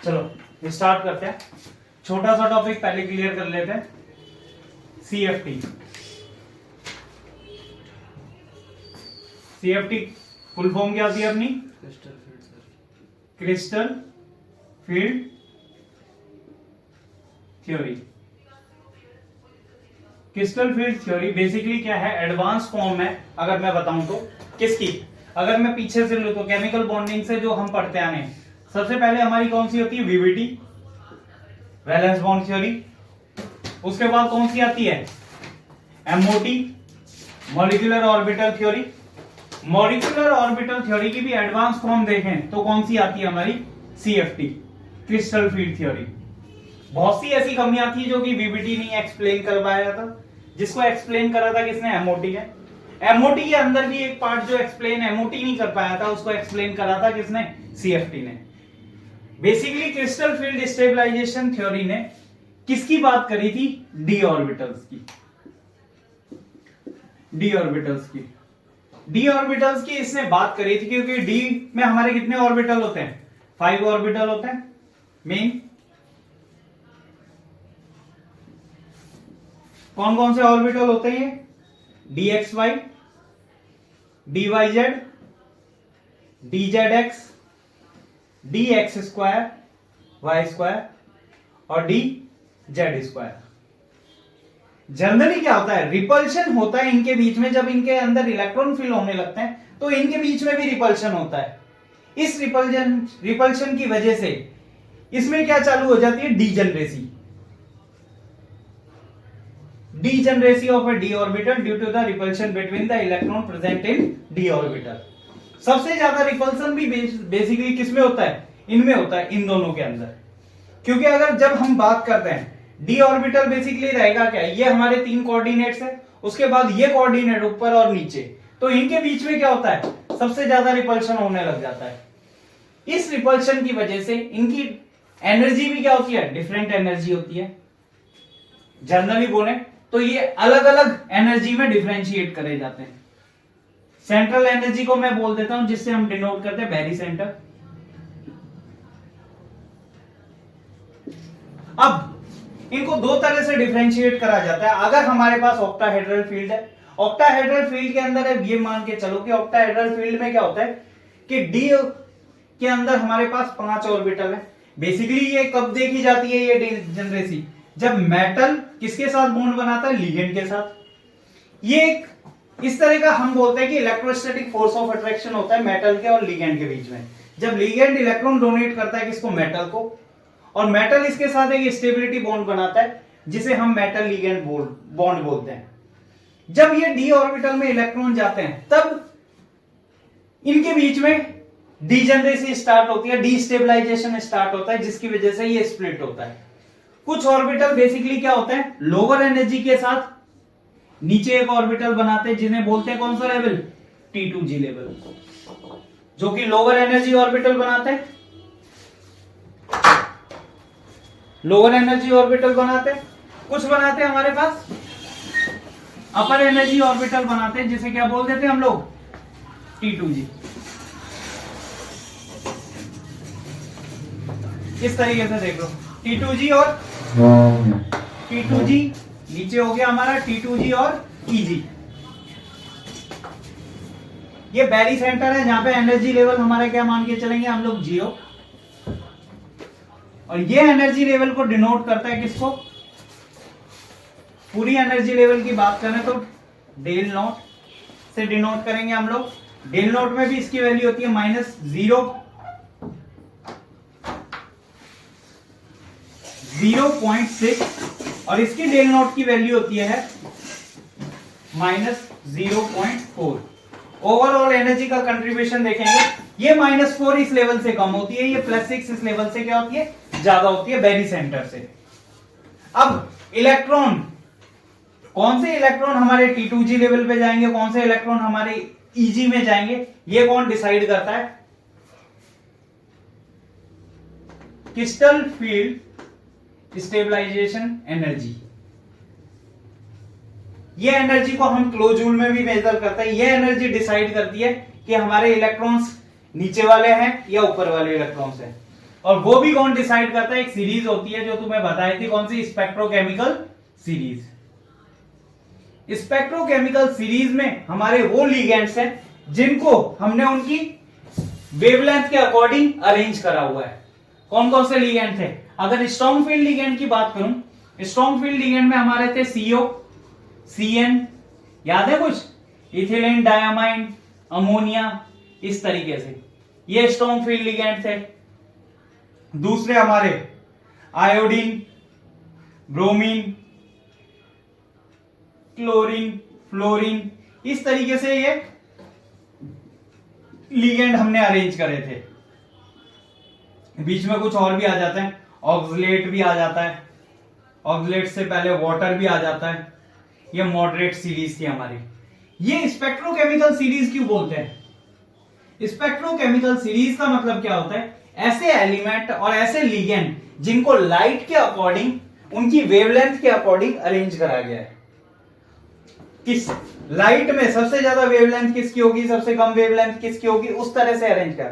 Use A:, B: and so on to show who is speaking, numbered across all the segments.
A: चलो स्टार्ट करते हैं। छोटा सा टॉपिक पहले क्लियर कर लेते हैं। सीएफटी। सीएफटी फुल फॉर्म क्या होती है अपनी? Crystal field theory. Crystal field theory basically क्या है? एडवांस फॉर्म है अगर मैं बताऊं तो। किसकी? अगर मैं पीछे से लूं तो केमिकल बॉन्डिंग से जो हम पढ़ते आने हैं, सबसे पहले हमारी कौन सी होती है? VVT, valence bond theory. उसके बाद कौन सी आती है? MOT, molecular orbital theory. Molecular orbital theory की भी एडवांस फॉर्म देखें तो कौन सी आती है हमारी? CFT, crystal field theory. बहुत सी ऐसी कमियां थी जो कि वीवीटी नहीं एक्सप्लेन कर पाया था, जिसको एक्सप्लेन करा था किसने? एमओटी ने। एमओटी के अंदर भी एक पार्ट जो एक्सप्लेन एमओटी नहीं कर पाया था, उसको एक्सप्लेन करा था किसने? सीएफटी ने। Basically crystal field stabilization theory ने किसकी बात करी थी? डी ऑर्बिटल्स की। डी ऑर्बिटल्स की। डी ऑर्बिटल्स की इसने बात करी थी क्योंकि डी में हमारे कितने ऑर्बिटल होते हैं? 5 ऑर्बिटल होते हैं मेन। कौन कौन से ऑर्बिटल होते हैं ये? D x y, d y z, d z x, d x square, y square और डी जेड स्क्वायर। जनरली क्या होता है? रिपल्शन होता है इनके बीच में। जब इनके अंदर इलेक्ट्रॉन फिल होने लगते हैं तो इनके बीच में भी रिपल्शन होता है। इस रिपल्शन की वजह से इसमें क्या चालू हो जाती है? Degeneracy. Degeneracy of a d orbital due to the repulsion between the electron present in d orbital. सबसे ज्यादा रिपल्सन भी बेसिकली किसमें होता है? इनमें होता है, इन दोनों के अंदर। क्योंकि अगर जब हम बात करते हैं डी ऑर्बिटल बेसिकली रहेगा क्या? ये हमारे 3 कोऑर्डिनेट्स है, उसके बाद ये कोऑर्डिनेट ऊपर और नीचे, तो इनके बीच में क्या होता है? सबसे ज्यादा रिपल्शन होने लग जाता है। इस रिपल्शन की वजह से इनकी एनर्जी भी क्या होती है? डिफरेंट एनर्जी होती है। जनरली बोले तो ये अलग अलग एनर्जी में डिफरेंशिएट करे जाते हैं। सेंट्रल एनर्जी को मैं बोल देता हूं, जिससे हम डिनोट करते हैं बैरी सेंटर। अब इनको 2 तरह से डिफरेंशिएट करा जाता है। अगर हमारे पास ऑक्टाहेड्रल फील्ड है, ऑक्टाहेड्रल फील्ड के अंदर है, ये मान के चलो कि ऑक्टाहेड्रल फील्ड में क्या होता है कि डी के अंदर हमारे पास 5 ऑर्बिटल है। बेसिकली ये कब देखी जाती है ये डीजनरेसी? जब मेटल किसके साथ बॉन्ड बनाता है? लिगेंड के साथ। ये एक इस तरह का हम बोलते हैं कि इलेक्ट्रोस्टैटिक फोर्स ऑफ अट्रैक्शन होता है मेटल के और लिगेंड के बीच में। जब लिगेंड इलेक्ट्रॉन डोनेट करता है किसको? मेटल को, और मेटल इसके साथ एक स्टेबिलिटी बॉन्ड बनाता है जिसे हम मेटल लिगेंड बॉन्ड बोलते हैं। जब ये डी ऑर्बिटल में इलेक्ट्रॉन जाते हैं तब इनके बीच में डीजनरेसी स्टार्ट होती है, डीस्टेबलाइजेशन स्टार्ट होता है, जिसकी वजह से ये स्प्लिट होता है। कुछ ऑर्बिटल बेसिकली क्या होते हैं? लोअर एनर्जी के साथ नीचे एक ऑर्बिटल बनाते हैं, जिन्हें बोलते हैं कौन सा लेवल? T2G लेवल, जो कि लोअर एनर्जी ऑर्बिटल बनाते हैं। लोअर एनर्जी ऑर्बिटल बनाते हैं। कुछ बनाते हैं हमारे पास अपर एनर्जी ऑर्बिटल बनाते हैं, जिसे क्या बोल देते हैं हम लोग? T2G। इस तरीके से देख लो, T2G और T2G नीचे हो गया हमारा T2G और EG। ये बैरी सेंटर है जहां पे एनर्जी लेवल हमारा क्या मान के चलेंगे हम लोग? 0। और ये एनर्जी लेवल को डिनोट करता है किसको? पूरी एनर्जी लेवल की बात करें तो डेल नॉट से डिनोट करेंगे हम लोग। डेल नॉट में भी इसकी वैल्यू होती है -0.6 और इसकी डेल नॉट की वैल्यू होती है -0.4। ओवरऑल एनर्जी का कंट्रीब्यूशन देखेंगे, ये -4 इस लेवल से कम होती है, ये +6 इस लेवल से क्या होती है? ज्यादा होती है, बैरी सेंटर से। अब इलेक्ट्रॉन, कौन से इलेक्ट्रॉन हमारे T2G लेवल पे जाएंगे, कौन से इलेक्ट्रॉन हमारे EG में जाएंगे, ये कौन डिसाइड करता है? Crystal field stabilization energy. ये एनर्जी को हम किलो जूल में भी मेजर करते हैं। ये एनर्जी डिसाइड करती है कि हमारे इलेक्ट्रॉन्स नीचे वाले हैं या ऊपर वाले इलेक्ट्रॉन्स हैं। और वो भी कौन डिसाइड करता है? एक सीरीज होती है जो तुम्हें बताई थी, कौन सी? Spectrochemical series. स्पेक्ट्रोकेमिकल सीरीज में हमारे वो लिगेंड्स हैं जिनको हमने उनकी वेवलेंथ के अकॉर्डिंग अरेंज करा हुआ है। कौन कौन से लिगेंड थे? अगर स्ट्रॉन्ग फील्ड लिगेंड की बात करूं, स्ट्रॉन्ग फील्ड लिगेंड में हमारे थे CO, CN, याद है कुछ? इथिलीन डायमाइन, अमोनिया, इस तरीके से ये स्ट्रॉन्ग फील्ड लिगेंड थे। दूसरे हमारे आयोडीन, ब्रोमीन, क्लोरीन, फ्लोरीन, इस तरीके से ये लिगेंड हमने अरेंज करे थे। बीच में कुछ और भी आ जाते हैं, ऑक्सलेट भी आ जाता है, ऑक्सलेट से पहले वाटर भी आ जाता है। ये मॉडरेट सीरीज थी हमारी। ये स्पेक्ट्रोकेमिकल सीरीज क्यों बोलते हैं? स्पेक्ट्रोकेमिकल सीरीज का मतलब क्या होता है? ऐसे एलिमेंट और ऐसे लिगेंड जिनको लाइट के अकॉर्डिंग, उनकी वेवलेंथ के अकॉर्डिंग अरेंज करा गया है। किस लाइट में सबसे ज्यादा वेवलेंथ किसकी होगी, सबसे कम वेवलेंथ किसकी होगी, उस तरह से अरेंज कर।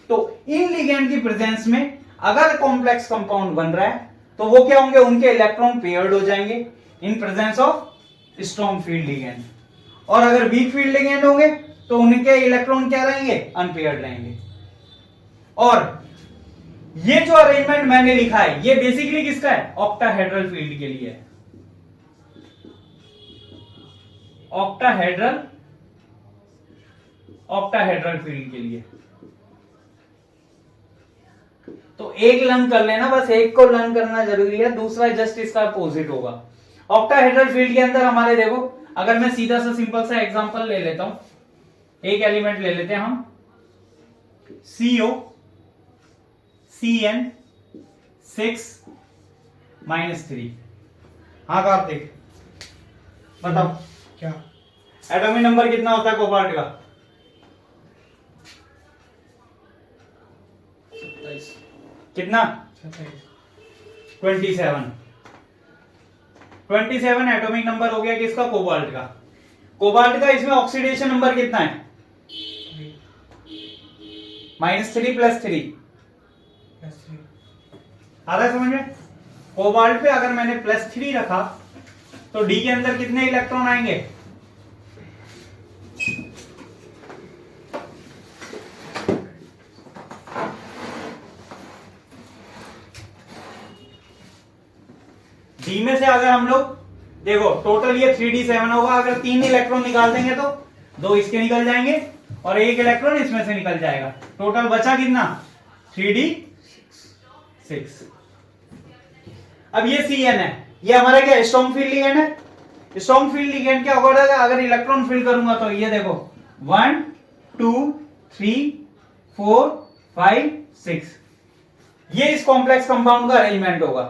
A: तो इन लिगेंड की प्रेजेंस में अगर कॉम्प्लेक्स कंपाउंड बन रहा है तो वो क्या होंगे? उनके इलेक्ट्रॉन पेयर्ड हो जाएंगे in presence of strong field ligand. और अगर वीक फील्ड लिगेंड होंगे तो उनके इलेक्ट्रॉन क्या रहेंगे? अनपेयर्ड रहेंगे। और ये जो अरेंजमेंट मैंने लिखा है ये बेसिकली किसका है? ऑक्टाहेड्रल फील्ड के लिए है। ऑक्टाहेड्रल फील्ड के लिए। तो एक लर्न कर लेना, बस एक को लर्न करना जरूरी है, दूसरा जस्ट इसका अपोजिट होगा। ऑक्टाहेड्रल फील्ड के अंदर हमारे देखो, अगर मैं सीधा सा सिंपल सा एग्जांपल ले लेता हूं, एक एलिमेंट ले लेते हैं हम CO CN 6-3। हाँ कार्तिक बताओ
B: क्या?
A: एटॉमिक नंबर कितना होता है कोबाल्ट का?
B: 27।
A: कितना? 27 एटॉमिक नंबर हो गया किसका? कोबाल्ट का। कोबाल्ट का इसमें ऑक्सीडेशन नंबर कितना है? -3 +3 आ रहा है समझ में? कोबाल्ट पे अगर मैंने +3 रखा तो डी के अंदर कितने इलेक्ट्रॉन आएंगे? डी में से अगर हम लोग देखो टोटल ये 3d7 होगा, अगर 3 इलेक्ट्रॉन निकाल देंगे तो 2 इसके निकल जाएंगे और 1 इलेक्ट्रॉन इसमें से निकल जाएगा। टोटल बचा कितना? 3d6। अब ये CN है, ये हमारा क्या स्ट्रॉन्ग फील्ड लिगेंड है। स्ट्रॉन्ग फील्ड लिगेंड क्या होगा? अगर इलेक्ट्रॉन फिल करूंगा तो ये देखो 1 2 3 4 5 6, ये इस कॉम्प्लेक्स कंपाउंड का अरेंजमेंट होगा।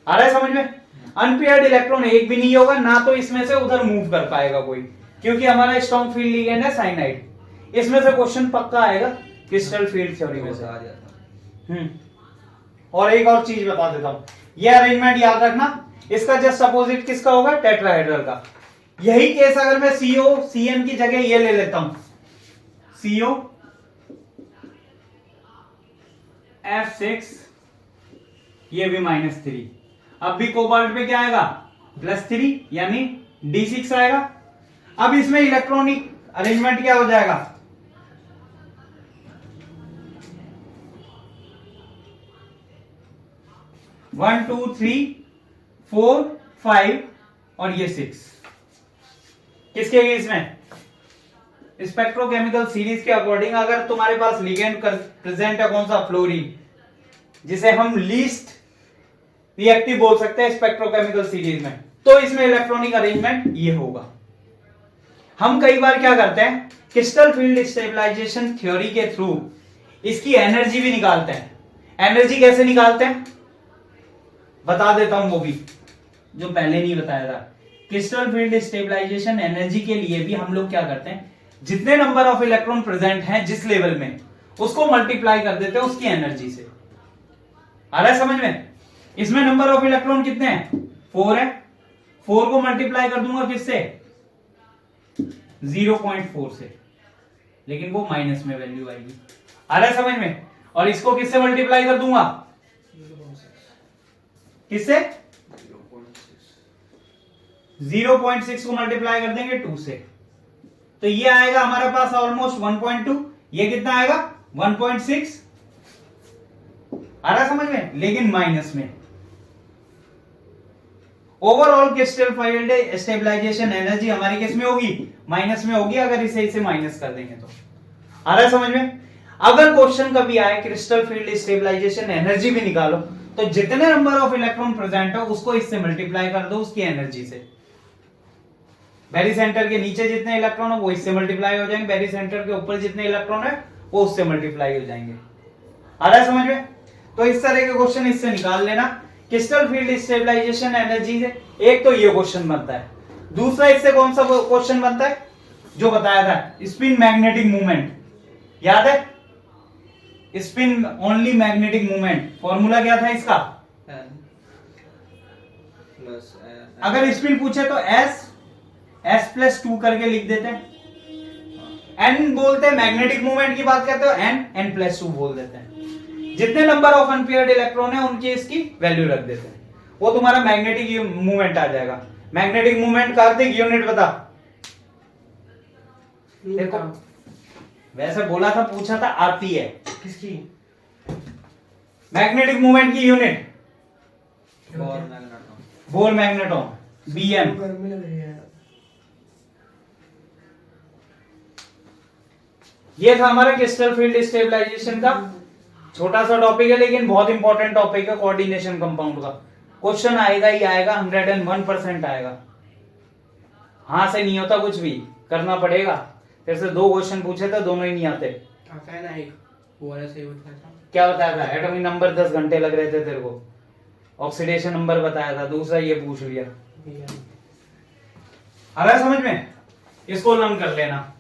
A: आ रहा है समझ में? अनपेयर्ड इलेक्ट्रॉन एक भी नहीं होगा, ना तो इसमें से उधर मूव कर पाएगा कोई, क्योंकि हमारा स्ट्रॉन्ग फील्ड लिगेंड है साइनाइड। इसमें से क्वेश्चन पक्का आएगा क्रिस्टल फील्ड थ्योरी में से आ जाता। और एक और चीज बता देता हूं, ये अरेंजमेंट याद रखना, इसका जस्ट अपोजिट किसका होगा? टेट्राहेड्रल का। यही केस अगर मैं CO CN की जगह ये ले लेता हूं, CO F6, ये भी -3, अब भी कोबाल्ट पे क्या आएगा? +3 यानी D6 आएगा। अब इसमें इलेक्ट्रॉनिक अरेंजमेंट क्या हो जाएगा? वन 2 3 4 5 और ये 6 किसके केस में? स्पेक्ट्रोकेमिकल सीरीज के अकॉर्डिंग अगर तुम्हारे पास लिगेंड प्रेजेंट है कौन सा? फ्लोरीन, जिसे हम लीस्ट रिएक्टिव बोल सकते हैं स्पेक्ट्रोकेमिकल सीरीज में, तो इसमें इलेक्ट्रॉनिक अरेंजमेंट ये होगा। हम कई बार क्या करते हैं, क्रिस्टल फील्ड स्टेबलाइजेशन थ्योरी के थ्रू इसकी एनर्जी भी निकालते हैं। एनर्जी कैसे निकालते हैं बता देता हूं, वो भी जो पहले नहीं बताया था। क्रिस्टल फील्ड स्टेबलाइजेशन एनर्जी के लिए भी हम लोग क्या करते हैं, जितने नंबर ऑफ इलेक्ट्रॉन प्रेजेंट हैं जिस लेवल में, उसको मल्टीप्लाई कर देते हैं उसकी एनर्जी से। आ रहा है समझ में? इसमें नंबर ऑफ इलेक्ट्रॉन कितने हैं? 4 है, 4 को मल्टीप्लाई कर दूंगा किससे? 0.4 से, लेकिन वो माइनस में वैल्यू आएगी। आ रहा है समझ में? और इसको किससे मल्टीप्लाई कर दूंगा? किससे? 0.6 को मल्टीप्लाई कर देंगे 2 से, तो ये आएगा हमारे पास ऑलमोस्ट 1.2। ये कितना आएगा? 1.6। आ रहा समझ में? लेकिन माइनस में। Overall crystal field stabilization energy हमारी किस में होगी? माइनस में होगी, अगर इसे माइनस कर देंगे तो। आ रहा है समझ में? अगर क्वेश्चन कभी आए क्रिस्टल फील्ड स्टेबलाइजेशन एनर्जी भी निकालो, तो जितने नंबर ऑफ इलेक्ट्रॉन प्रेजेंट हो उसको इससे मल्टीप्लाई कर दो उसकी एनर्जी से। बैरी सेंटर के नीचे जितने इलेक्ट्रॉन हो वो इससे मल्टीप्लाई हो जाएंगे, बैरी सेंटर के ऊपर जितने इलेक्ट्रॉन है वो उससे मल्टीप्लाई हो जाएंगे। आ रहा है समझ में? तो इस तरह के क्वेश्चन इससे निकाल लेना क्रिस्टल फील्ड स्टेबलाइजेशन एनर्जी से। एक तो ये क्वेश्चन बनता है। दूसरा इससे कौन सा क्वेश्चन बनता है जो बताया था? स्पिन मैग्नेटिक मूवमेंट, याद है? Spin only magnetic movement, formula क्या था इसका? अगर स्पिन पूछे तो S+2 करके लिख देते हैं। N बोलते हैं, मैग्नेटिक मूवमेंट की बात करते हो N+2 बोल देते हैं। जितने नंबर ऑफ अनपेयर्ड इलेक्ट्रॉन है उनकी इसकी वैल्यू रख देते हैं, वो तुम्हारा मैग्नेटिक मूवमेंट आ जाएगा। मैग्नेटिक मूवमेंट कार्तिक यूनिट बता। देखो वैसे बोला था, पूछा था, आती है
B: किसकी?
A: मैग्नेटिक मूवमेंट की यूनिट बोर मैग्नेटॉन, BM।
B: गर्मी लग रही है।
A: ये था हमारा क्रिस्टल फील्ड स्टेबलाइजेशन का छोटा सा टॉपिक है, लेकिन बहुत इंपॉर्टेंट टॉपिक है कोऑर्डिनेशन कंपाउंड का। क्वेश्चन आएगा ही आएगा, 101% आएगा। हाँ से नहीं होता, कुछ भी करना पड़ेगा। तेरे से 2 क्वेश्चन पूछे थे, दोनों ही नहीं आते।
B: आता है ना एक, वो वाला सही बताया था।
A: क्या बताया था? एटॉमिक नंबर 10 घंटे लग रहे थे तेरे को। ऑक्सीडेशन नंबर बताया था, दूसरा ये पूछ लिया। आ रहा है समझ में? इसको लर्न कर लेना।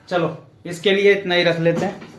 A: चलो इसके लिए इतना ही रख लेते हैं।